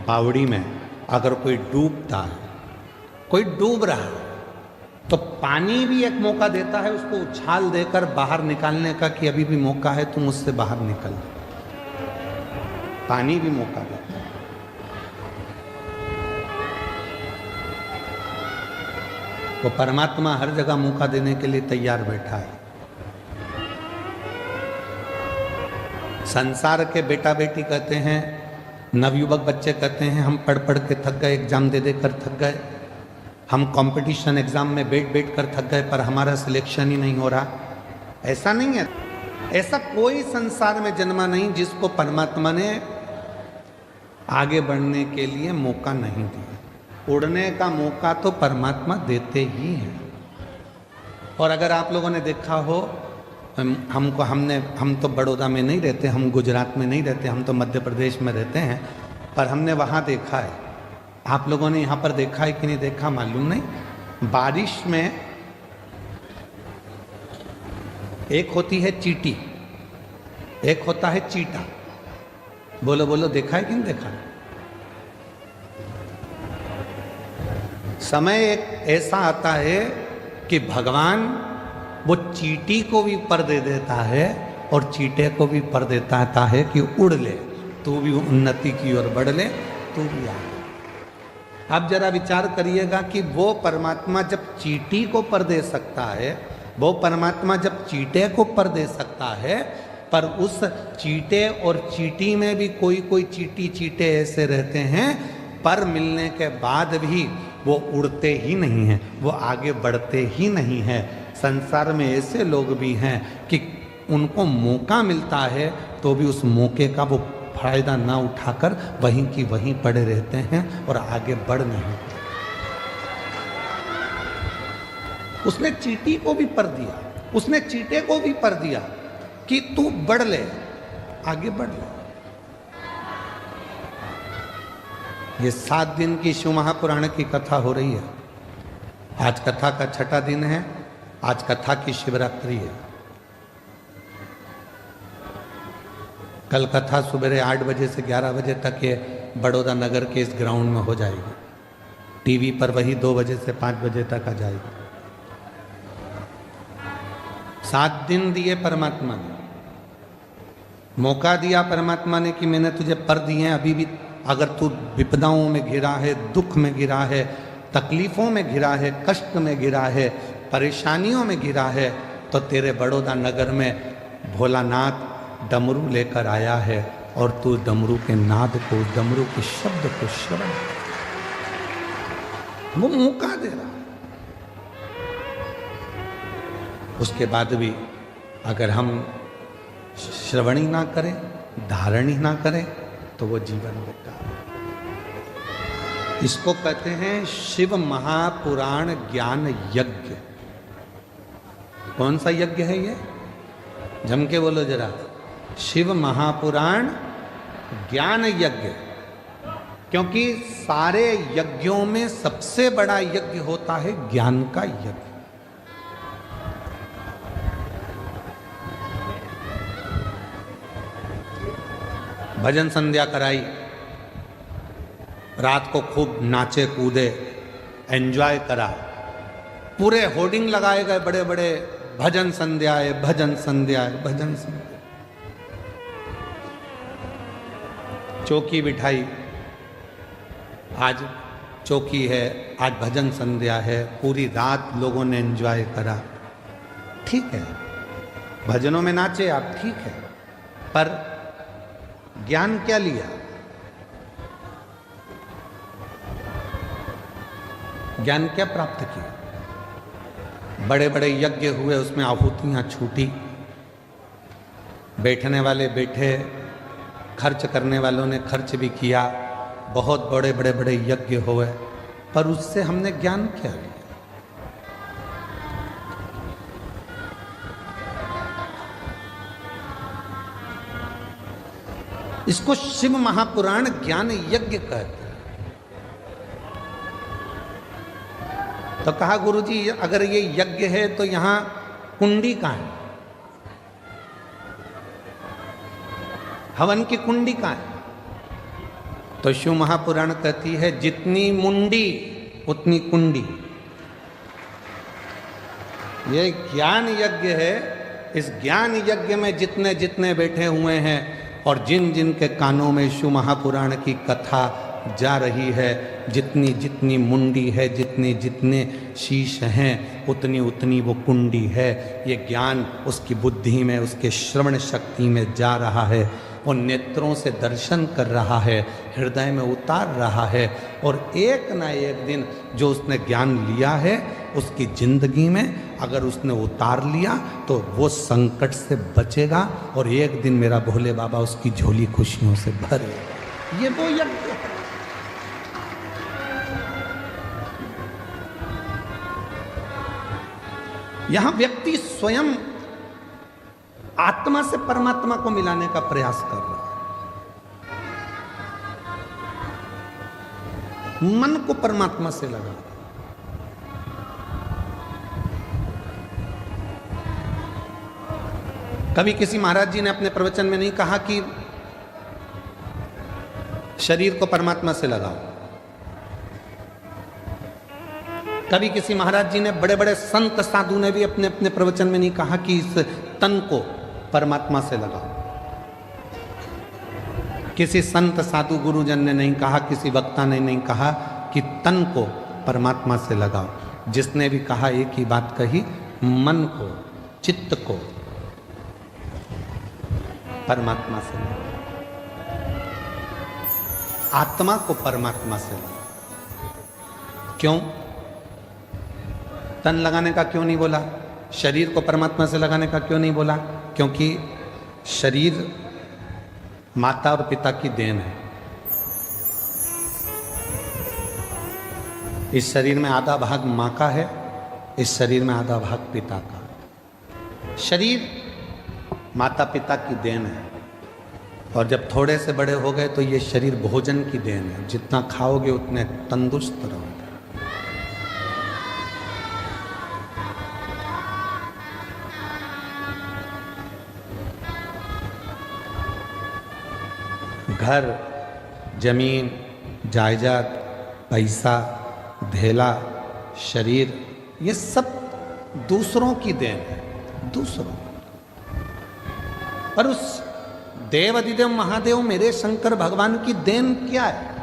बावड़ी में अगर कोई डूबता है, कोई डूब रहा है, तो पानी भी एक मौका देता है उसको उछाल देकर बाहर निकालने का कि अभी भी मौका है, तुम उससे बाहर निकल। पानी भी मौका देता है। वो परमात्मा हर जगह मौका देने के लिए तैयार बैठा है। संसार के बेटा बेटी कहते हैं, नवयुवक बच्चे कहते हैं हम पढ़ पढ़ के थक गए, एग्जाम दे दे कर थक गए, हम कंपटीशन एग्जाम में बैठ बैठ कर थक गए, पर हमारा सिलेक्शन ही नहीं हो रहा। ऐसा नहीं है। ऐसा कोई संसार में जन्मा नहीं जिसको परमात्मा ने आगे बढ़ने के लिए मौका नहीं दिया। उड़ने का मौका तो परमात्मा देते ही हैं। और अगर आप लोगों ने देखा हो, हम तो बड़ौदा में नहीं रहते, हम गुजरात में नहीं रहते, हम तो मध्य प्रदेश में रहते हैं, पर हमने वहाँ देखा है। आप लोगों ने यहाँ पर देखा है कि नहीं देखा मालूम नहीं। बारिश में एक होती है चींटी, एक होता है चीटा। बोलो बोलो, देखा है कि नहीं देखा? समय एक ऐसा आता है कि भगवान वो चींटी को भी पर दे देता है और चीटे को भी पर देता है कि उड़ ले, तू भी उन्नति की ओर बढ़ ले, तू भी आगे। आप जरा विचार करिएगा कि वो परमात्मा जब चींटी को पर दे सकता है, वो परमात्मा जब चीटे को पर दे सकता है, पर उस चीटे और चींटी में भी कोई कोई चींटी चीटे ऐसे रहते हैं, पर मिलने के बाद भी वो उड़ते ही नहीं हैं, वो आगे बढ़ते ही नहीं हैं। संसार में ऐसे लोग भी हैं कि उनको मौका मिलता है तो भी उस मौके का वो फायदा ना उठाकर वहीं की वहीं पड़े रहते हैं और आगे बढ़ नहीं। उसने चींटी को भी पर दिया, उसने चीटे को भी पर दिया कि तू बढ़ ले, आगे बढ़ ले। ये 7 दिन की शिव महापुराण की कथा हो रही है। आज कथा का 6ठा दिन है। आज कथा की शिवरात्रि है। कल कथा सुबह 8 बजे से 11 बजे तक ये बड़ौदा नगर के इस ग्राउंड में हो जाएगी। टीवी पर वही 2 बजे से 5 बजे तक आ जाएगी। 7 दिन दिए परमात्मा ने, मौका दिया परमात्मा ने कि मैंने तुझे पर दिए हैं, अभी भी अगर तू विपदाओं में घिरा है, दुख में घिरा है, तकलीफों में घिरा है, कष्ट में घिरा है, परेशानियों में घिरा है, तो तेरे बड़ौदा नगर में भोलानाथ डमरू लेकर आया है और तू डमरू के नाद को, डमरू के शब्द को श्रवण, वो मौका दे रहा। उसके बाद भी अगर हम श्रवण ही ना करें, धारण ही ना करें, तो वो जीवन बेकार। इसको कहते हैं शिव महापुराण ज्ञान यज्ञ। कौन सा यज्ञ है ये? जम के बोलो जरा। शिव महापुराण ज्ञान यज्ञ। क्योंकि सारे यज्ञों में सबसे बड़ा यज्ञ होता है ज्ञान का यज्ञ। भजन संध्या कराई, रात को खूब नाचे कूदे, एंजॉय करा, पूरे होर्डिंग लगाए गए बड़े बड़े, भजन संध्या है, भजन संध्या है, भजन संध्या। चौकी बिठाई, आज चौकी है, आज भजन संध्या है, पूरी रात लोगों ने एंजॉय करा। ठीक है, भजनों में नाचे आप, ठीक है, पर ज्ञान क्या लिया? ज्ञान क्या प्राप्त किया? बड़े बड़े यज्ञ हुए, उसमें आहुतियां छूटी, बैठने वाले बैठे, खर्च करने वालों ने खर्च भी किया, बहुत बड़े बड़े बड़े यज्ञ हुए, पर उससे हमने ज्ञान क्या लिया? इसको शिव महापुराण ज्ञान यज्ञ कहते हैं। तो कहा गुरुजी अगर ये यज्ञ है तो यहां कुंडी कहां है? हवन की कुंडी कहां है? तो शिव महापुराण कहती है जितनी मुंडी उतनी कुंडी। ये ज्ञान यज्ञ है। इस ज्ञान यज्ञ में जितने जितने बैठे हुए हैं और जिन जिन के कानों में शिव महापुराण की कथा जा रही है। जितनी जितनी मुंडी है, जितने जितने शीश हैं, उतनी उतनी वो कुंडी है। ये ज्ञान उसकी बुद्धि में, उसके श्रवण शक्ति में जा रहा है। वो नेत्रों से दर्शन कर रहा है, हृदय में उतार रहा है। और एक ना एक दिन जो उसने ज्ञान लिया है, उसकी जिंदगी में अगर उसने उतार लिया तो वो संकट से बचेगा और एक दिन मेरा भोले बाबा उसकी झोली खुशियों से भरेगा। ये वो यज्ञ है। यहां व्यक्ति स्वयं आत्मा से परमात्मा को मिलाने का प्रयास कर रहा है, मन को परमात्मा से लगा। कभी किसी महाराज जी ने अपने प्रवचन में नहीं कहा कि शरीर को परमात्मा से लगाओ। कभी किसी महाराज जी ने, बड़े बड़े संत साधु ने भी अपने अपने प्रवचन में नहीं कहा कि इस तन को परमात्मा से लगाओ। किसी संत साधु गुरुजन ने नहीं कहा, किसी वक्ता ने नहीं कहा कि तन को परमात्मा से लगाओ। जिसने भी कहा एक ही बात कही, मन को, चित्त को परमात्मा से लगाओ, आत्मा को परमात्मा से लगाओ। क्यों? तन लगाने का क्यों नहीं बोला? शरीर को परमात्मा से लगाने का क्यों नहीं बोला? क्योंकि शरीर माता और पिता की देन है। इस शरीर में आधा भाग मां का है, इस शरीर में आधा भाग पिता का। शरीर माता पिता की देन है और जब थोड़े से बड़े हो गए तो ये शरीर भोजन की देन है। जितना खाओगे उतने तंदुरुस्त रहोगे। घर, जमीन, जायदाद, पैसा, धेला, शरीर, ये सब दूसरों की देन है, दूसरों। पर उस देव अधिदेव महादेव मेरे शंकर भगवान की देन क्या है?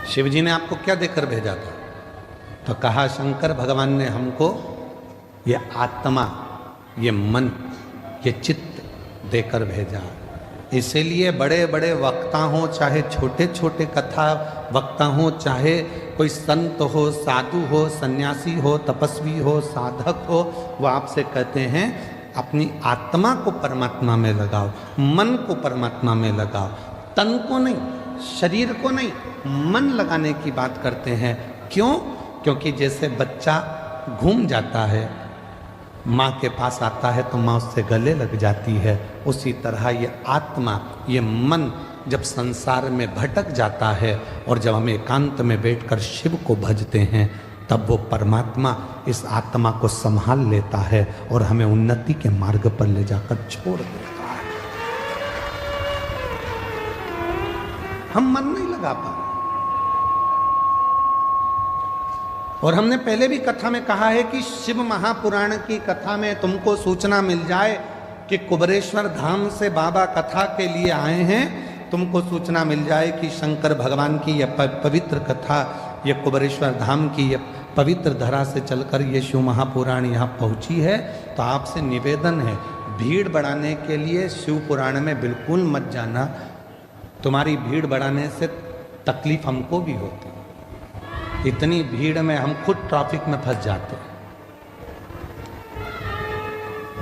शिव जी ने आपको क्या देकर भेजा था? तो कहा शंकर भगवान ने हमको ये आत्मा, ये मन, ये चित्त देकर भेजा। इसीलिए बड़े बड़े वक्ता हों, चाहे छोटे छोटे कथा वक्ता हों, चाहे कोई संत हो, साधु हो, सन्यासी हो, तपस्वी हो, साधक हो, वो आपसे कहते हैं अपनी आत्मा को परमात्मा में लगाओ, मन को परमात्मा में लगाओ, तन को नहीं, शरीर को नहीं, मन लगाने की बात करते हैं। क्यों? क्योंकि जैसे बच्चा घूम जाता है, माँ के पास आता है तो माँ उससे गले लग जाती है, उसी तरह ये आत्मा, ये मन जब संसार में भटक जाता है और जब हम एकांत में बैठकर शिव को भजते हैं, तब वो परमात्मा इस आत्मा को संभाल लेता है और हमें उन्नति के मार्ग पर ले जाकर छोड़ देता है। हम मन नहीं लगा पा रहे। और हमने पहले भी कथा में कहा है कि शिव महापुराण की कथा में तुमको सूचना मिल जाए कि कुबरेश्वर धाम से बाबा कथा के लिए आए हैं, तुमको सूचना मिल जाए कि शंकर भगवान की यह पवित्र कथा, ये कुबरेश्वर धाम की यह पवित्र धरा से चलकर ये शिव महापुराण यहाँ पहुँची है, तो आपसे निवेदन है, भीड़ बढ़ाने के लिए शिव पुराण में बिल्कुल मत जाना। तुम्हारी भीड़ बढ़ाने से तकलीफ हमको भी होती है। इतनी भीड़ में हम खुद ट्रैफिक में फंस जाते हैं।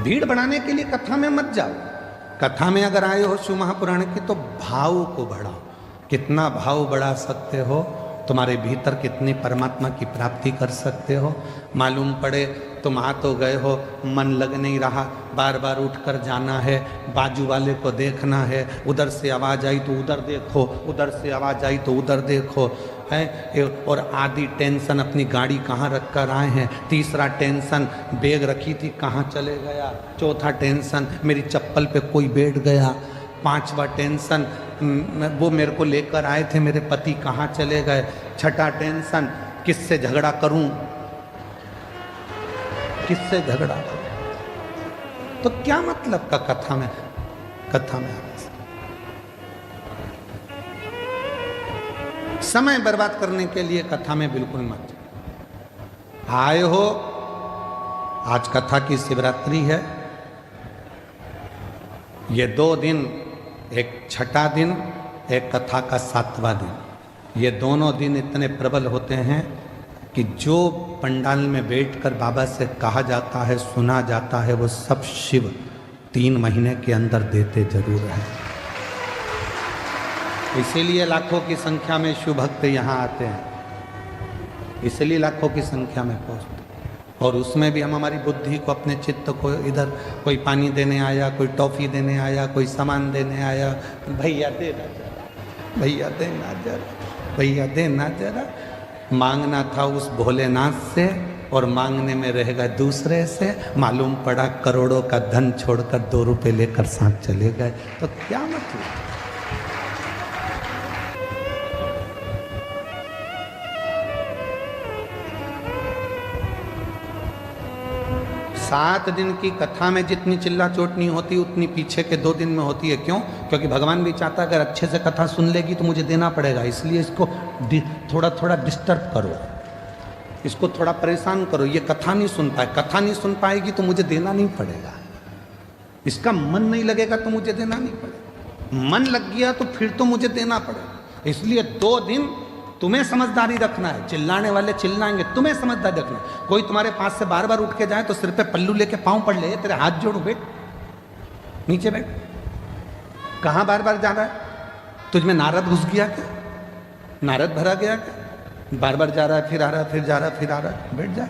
भीड़ बढ़ाने के लिए कथा में मत जाओ। कथा में अगर आए हो शिव महापुराण की तो भाव को बढ़ाओ। कितना भाव बढ़ा सकते हो, तुम्हारे भीतर कितनी परमात्मा की प्राप्ति कर सकते हो। मालूम पड़े तुम आ तो गए हो, मन लग नहीं रहा, बार बार उठकर जाना है, बाजू वाले को देखना है, उधर से आवाज़ आई तो उधर देखो, उधर से आवाज़ आई तो उधर देखो, है। और आधी टेंशन अपनी गाड़ी कहाँ रख कर आए हैं, तीसरा टेंशन बैग रखी थी कहाँ चले गया, चौथा टेंशन मेरी चप्पल पे कोई बैठ गया, पांचवा टेंशन वो मेरे को लेकर आए थे मेरे पति कहाँ चले गए, छठा टेंशन किससे झगड़ा करूं, किससे झगड़ा करूं। तो क्या मतलब का कथा में आने से? समय बर्बाद करने के लिए कथा में बिल्कुल मत आए हो। आज कथा की शिवरात्रि है। ये 2 दिन, एक छठा दिन, एक कथा का 7वां दिन, ये दोनों दिन इतने प्रबल होते हैं कि जो पंडाल में बैठकर बाबा से कहा जाता है, सुना जाता है, वो सब शिव 3 महीने के अंदर देते जरूर हैं। इसीलिए लाखों की संख्या में शिव भक्त यहाँ आते हैं, इसलिए लाखों की संख्या में पहुँचते। और उसमें भी हम हमारी बुद्धि को, अपने चित्त को, इधर कोई पानी देने आया, कोई टॉफ़ी देने आया, कोई सामान देने आया, भैया देना जरा, भैया देना जरा, भैया देना जरा। मांगना था उस भोलेनाथ से और मांगने में रह गए दूसरे से। मालूम पड़ा करोड़ों का धन छोड़कर 2 रुपए लेकर साथ चले गए, तो क्या मतलब। सात दिन की कथा में जितनी चिल्ला चोट नहीं होती उतनी पीछे के 2 दिन में होती है। क्यों? क्योंकि भगवान भी चाहता है अगर अच्छे से कथा सुन लेगी तो मुझे देना पड़ेगा, इसलिए इसको थोड़ा थोड़ा डिस्टर्ब करो, इसको थोड़ा परेशान करो। ये कथा नहीं सुन पाए, कथा नहीं सुन पाएगी तो मुझे देना नहीं पड़ेगा। इसका मन नहीं लगेगा तो मुझे देना नहीं पड़ेगा, मन लग गया तो फिर तो मुझे देना पड़ेगा। इसलिए 2 दिन तुम्हें समझदारी रखना है। चिल्लाने वाले चिल्लाएंगे, तुम्हें समझदारी रखना है। कोई तुम्हारे पास से बार बार उठ के जाए तो सिर पे पल्लू लेके पाँव पड़ ले, तेरे हाथ जोड़ो, बैठ नीचे बैठ। कहाँ बार बार जा रहा है? तुझ में नारद घुस गया क्या? नारद भरा गया क्या? बार बार जा रहा है, फिर आ रहा है, फिर जा रहा है, फिर आ रहा है, बैठ जा।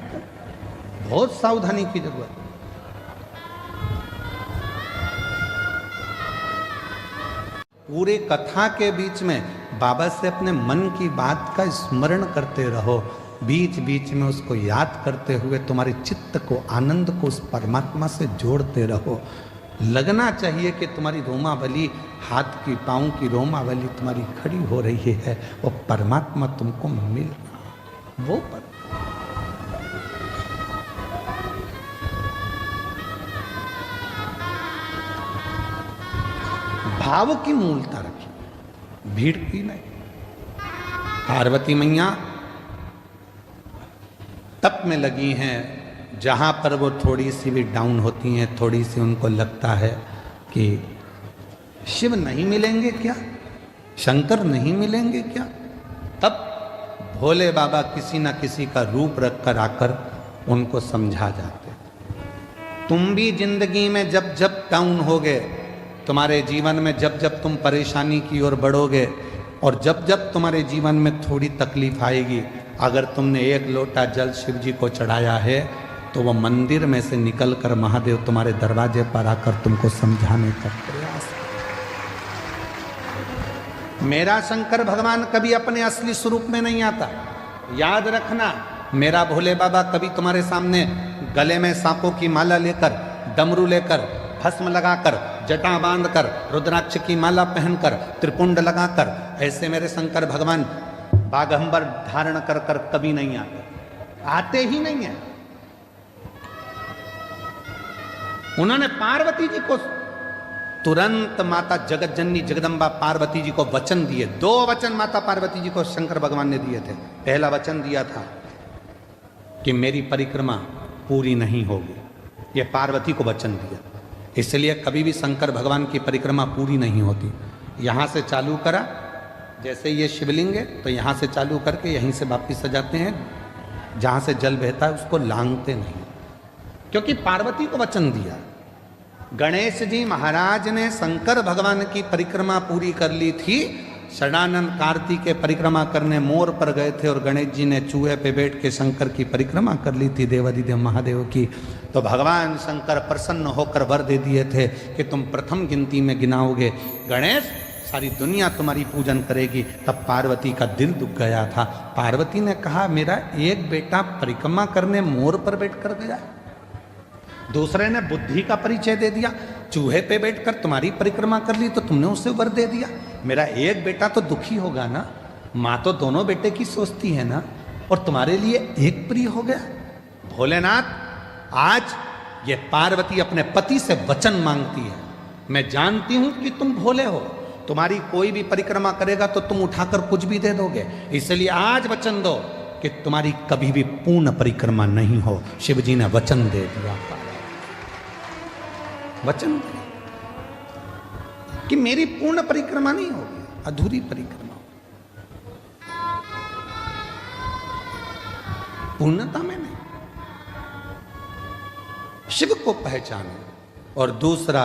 बहुत सावधानी की जरूरत है। पूरे कथा के बीच में बाबा से अपने मन की बात का स्मरण करते रहो, बीच बीच में उसको याद करते हुए तुम्हारे चित्त को, आनंद को उस परमात्मा से जोड़ते रहो। लगना चाहिए कि तुम्हारी रोमावली, हाथ की पाँव की रोमावली तुम्हारी खड़ी हो रही है, वो परमात्मा तुमको मिल रहा, वो भाव की मूलता रखी, भीड़ की नहीं। पार्वती मैया तप में लगी हैं, जहां पर वो थोड़ी सी भी डाउन होती हैं, थोड़ी सी उनको लगता है कि शिव नहीं मिलेंगे क्या, शंकर नहीं मिलेंगे क्या, तब भोले बाबा किसी ना किसी का रूप रखकर आकर उनको समझा जाते। तुम भी जिंदगी में जब जब डाउन होगे, तुम्हारे जीवन में जब जब तुम परेशानी की ओर बढ़ोगे और जब जब तुम्हारे जीवन में थोड़ी तकलीफ आएगी, अगर तुमने 1 लोटा जल शिव जी को चढ़ाया है तो वह मंदिर में से निकलकर महादेव तुम्हारे दरवाजे पर आकर तुमको समझाने का प्रयास। मेरा शंकर भगवान कभी अपने असली स्वरूप में नहीं आता, याद रखना। मेरा भोले बाबा कभी तुम्हारे सामने गले में सांपों की माला लेकर, डमरू लेकर, भस्म लगाकर, जटा बांधकर, रुद्राक्ष की माला पहनकर, त्रिपुंड लगाकर, ऐसे मेरे शंकर भगवान बागंबर धारण कर कर कभी नहीं आते, आते ही नहीं है। उन्होंने पार्वती जी को तुरंत माता जगत जननी जगदम्बा पार्वती जी को वचन दिए। 2 वचन माता पार्वती जी को शंकर भगवान ने दिए थे। पहला वचन दिया था कि मेरी परिक्रमा पूरी नहीं होगी, ये पार्वती को वचन दिया। इसलिए कभी भी शंकर भगवान की परिक्रमा पूरी नहीं होती। यहाँ से चालू करा, जैसे ये शिवलिंग है तो यहाँ से चालू करके यहीं से वापिस आ जाते हैं, जहाँ से जल बहता है उसको लांघते नहीं, क्योंकि पार्वती को वचन दिया। गणेश जी महाराज ने शंकर भगवान की परिक्रमा पूरी कर ली थी। षडानंद कार्तिक के परिक्रमा करने मोर पर गए थे और गणेश जी ने चूहे पे बैठ के शंकर की परिक्रमा कर ली थी, देवादिदेव महादेव की। तो भगवान शंकर प्रसन्न होकर वर दे दिए थे कि तुम प्रथम गिनती में गिनाओगे गणेश, सारी दुनिया तुम्हारी पूजन करेगी। तब पार्वती का दिल दुख गया था। पार्वती ने कहा मेरा एक बेटा परिक्रमा करने मोर पर बैठ कर गया, दूसरे ने बुद्धि का परिचय दे दिया, चूहे पे बैठकर तुम्हारी परिक्रमा कर ली तो तुमने उसे वर दे दिया। मेरा एक बेटा तो दुखी होगा ना, माँ तो दोनों बेटे की सोचती है ना, और तुम्हारे लिए एक प्रिय हो गया। भोलेनाथ, आज ये पार्वती अपने पति से वचन मांगती है। मैं जानती हूं कि तुम भोले हो, तुम्हारी कोई भी परिक्रमा करेगा तो तुम उठाकर कुछ भी दे दोगे। इसलिए आज वचन दो कि तुम्हारी कभी भी पूर्ण परिक्रमा नहीं हो। शिव जी ने वचन दे दिया, वचन कि मेरी पूर्ण परिक्रमा नहीं होगी, अधूरी परिक्रमा होगी, पूर्णता में नहीं। शिव को पहचानो। और दूसरा,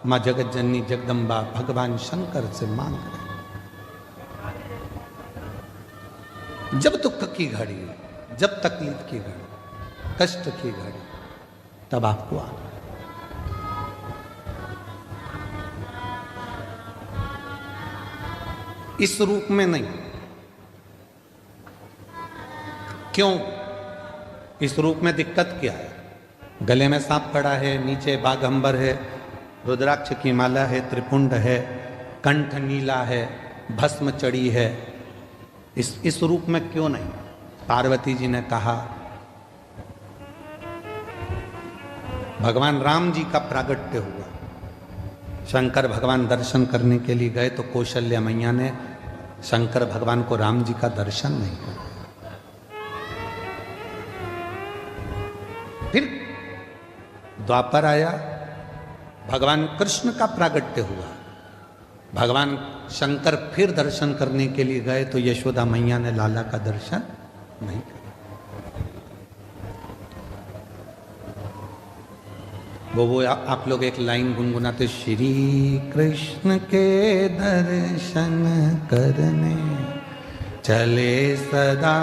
मां जगत जननी जगदम्बा भगवान शंकर से मांग रहे, जब दुख की घड़ी, जब तकलीफ की घड़ी, कष्ट की घड़ी, तब आपको आना। इस रूप में नहीं। क्यों? इस रूप में दिक्कत क्या है? गले में सांप पड़ा है, नीचे बाघंबर है, रुद्राक्ष की माला है, त्रिपुंड है, कंठ नीला है, भस्म चढ़ी है। इस रूप में क्यों नहीं? पार्वती जी ने कहा, भगवान राम जी का प्रागट्य हुआ, शंकर भगवान दर्शन करने के लिए गए तो कौशल्या मैया ने शंकर भगवान को राम जी का दर्शन नहीं किया। फिर द्वापर आया, भगवान कृष्ण का प्रागट्य हुआ, भगवान शंकर फिर दर्शन करने के लिए गए तो यशोदा मैया ने लाला का दर्शन नहीं किया। वो आप लोग एक लाइन गुनगुनाते, श्री कृष्ण के दर्शन करने चले सदा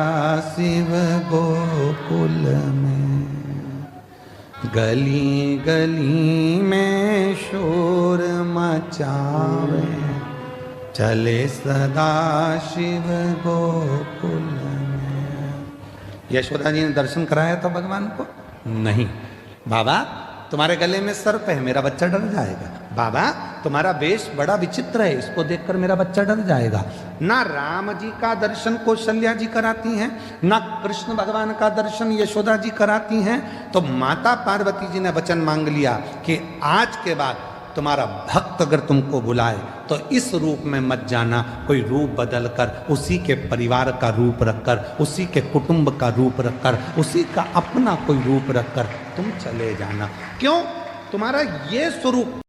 शिव गोकुल में, गली गली में शोर मचावे चले सदा शिव गोकुल में। यशोदा जी ने दर्शन कराया था भगवान को? नहीं। बाबा तुम्हारे गले में सर्प है, मेरा बच्चा डर जाएगा। बाबा तुम्हारा वेश बड़ा विचित्र है, इसको देखकर मेरा बच्चा डर जाएगा। ना राम जी का दर्शन कौशल्या जी कराती हैं, ना कृष्ण भगवान का दर्शन यशोदा जी कराती हैं। तो माता पार्वती जी ने वचन मांग लिया कि आज के बाद तुम्हारा भक्त अगर तुमको बुलाए तो इस रूप में मत जाना, कोई रूप बदल कर, उसी के परिवार का रूप रखकर, उसी के कुटुंब का रूप रखकर, उसी का अपना कोई रूप रखकर तुम चले जाना। क्यों? तुम्हारा ये स्वरूप